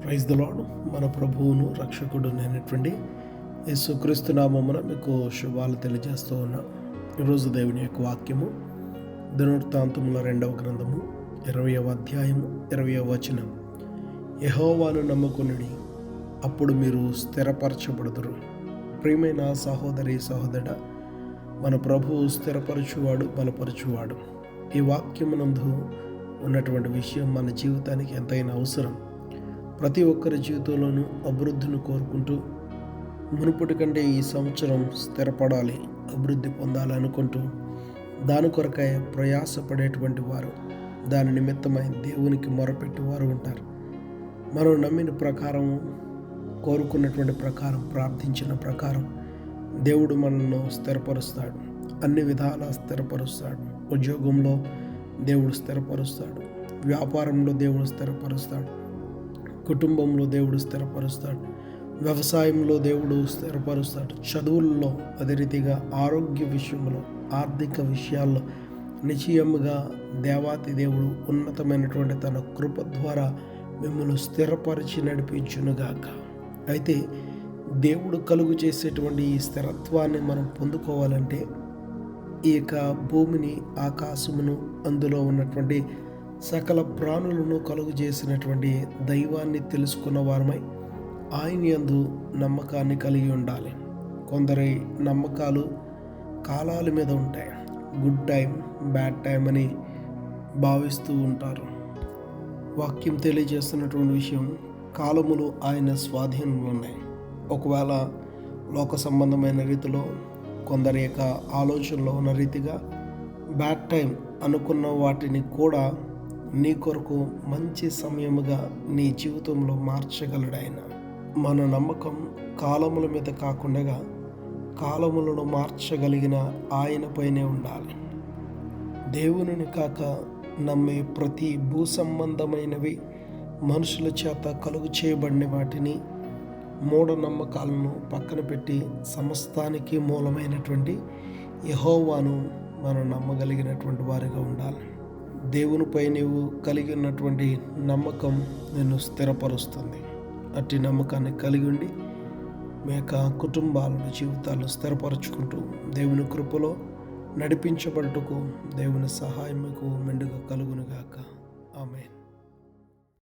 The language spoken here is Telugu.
Praise the lord. మన ప్రభువును రక్షకుడు అయినటువంటి యేసుక్రీస్తు నామమున మీకు శుభాలు తెలియజేస్తూ ఉన్నా. ఈరోజు దేవుని యొక్క వాక్యము దినవృత్తాంతముల 2వ గ్రంథము 20వ అధ్యాయము 20వ వచనం. యెహోవాను నమ్ముకొనుడి, అప్పుడు మీరు స్థిరపరచబడుదురు. ప్రియమైన సహోదరి సహోదరుడా, మన ప్రభువు స్థిరపరచువాడు, బలపరచువాడు. ఈ వాక్యమునందు ఉన్నటువంటి విషయం మన జీవితానికి ఎంతైనా అవసరం. ప్రతి ఒక్కరి జీవితంలోనూ అభివృద్ధిని కోరుకుంటూ మునుపటి కంటే ఈ సంవత్సరం స్థిరపడాలి, అభివృద్ధి పొందాలనుకుంటూ దాని కొరకై ప్రయాసపడేటువంటి వారు, దాని నిమిత్తమై దేవునికి మొరపెట్టేవారు ఉంటారు. మనం నమ్మిన ప్రకారం, కోరుకున్నటువంటి ప్రకారం, ప్రార్థించిన ప్రకారం దేవుడు మనల్ని స్థిరపరుస్తాడు. అన్ని విధాలా స్థిరపరుస్తాడు. ఉద్యోగంలో దేవుడు స్థిరపరుస్తాడు, వ్యాపారంలో దేవుడు స్థిరపరుస్తాడు, కుటుంబంలో దేవుడు స్థిరపరుస్తాడు, వ్యవసాయంలో దేవుడు స్థిరపరుస్తాడు, చదువుల్లో, అదే రీతిగా ఆరోగ్య విషయంలో, ఆర్థిక విషయాల్లో నిశ్చయముగా దేవాతి దేవుడు ఉన్నతమైనటువంటి తన కృప ద్వారా మిమ్మల్ని స్థిరపరిచి నడిపించునుగాక. అయితే దేవుడు కలుగు చేసేటువంటి ఈ స్థిరత్వాన్ని మనం పొందుకోవాలంటే ఈ యొక్క భూమిని, ఆకాశమును, అందులో ఉన్నటువంటి సకల ప్రాణులను కలుగు చేసినటువంటి దైవాన్ని తెలుసుకున్న వారమై ఆయన యందు నమ్మకాన్ని కలిగి ఉండాలి. కొందరి నమ్మకాలు కాలాల మీద ఉంటాయి. గుడ్ టైం, బ్యాడ్ టైం అని భావిస్తూ ఉంటారు. వాక్యం తెలియజేస్తున్నటువంటి విషయం, కాలములు ఆయన స్వాధీనంలో ఉన్నాయి. ఒకవేళ లోక సంబంధమైన రీతిలో కొందరి యొక్క ఆలోచనలో ఉన్న రీతిగా బ్యాడ్ టైం అనుకున్న వాటిని కూడా నీ కొరకు మంచి సమయముగా నీ జీవితంలో మార్చగలడాయన. మన నమ్మకం కాలముల మీద కాకుండా కాలములను మార్చగలిగిన ఆయనపైనే ఉండాలి. దేవునిని కాక నమ్మే ప్రతి భూ సంబంధమైనవి, మనుషుల చేత కలుగు చేయబడిన వాటిని, మూఢనమ్మకాలను పక్కన పెట్టి సమస్తానికి మూలమైనటువంటి యెహోవాను మనం నమ్మగలిగినటువంటి వారిగా ఉండాలి. దేవునిపై నీవు కలిగి ఉన్నటువంటి నమ్మకం నిన్ను స్థిరపరుస్తుంది. అట్టి నమ్మకాన్ని కలిగి ఉండి మీ యొక్క కుటుంబాలను, జీవితాలను స్థిరపరచుకుంటూ దేవుని కృపలో నడిపించబడుటకు దేవుని సహాయం మీకు మెండుగా కలుగునుగాక. ఆమేన్.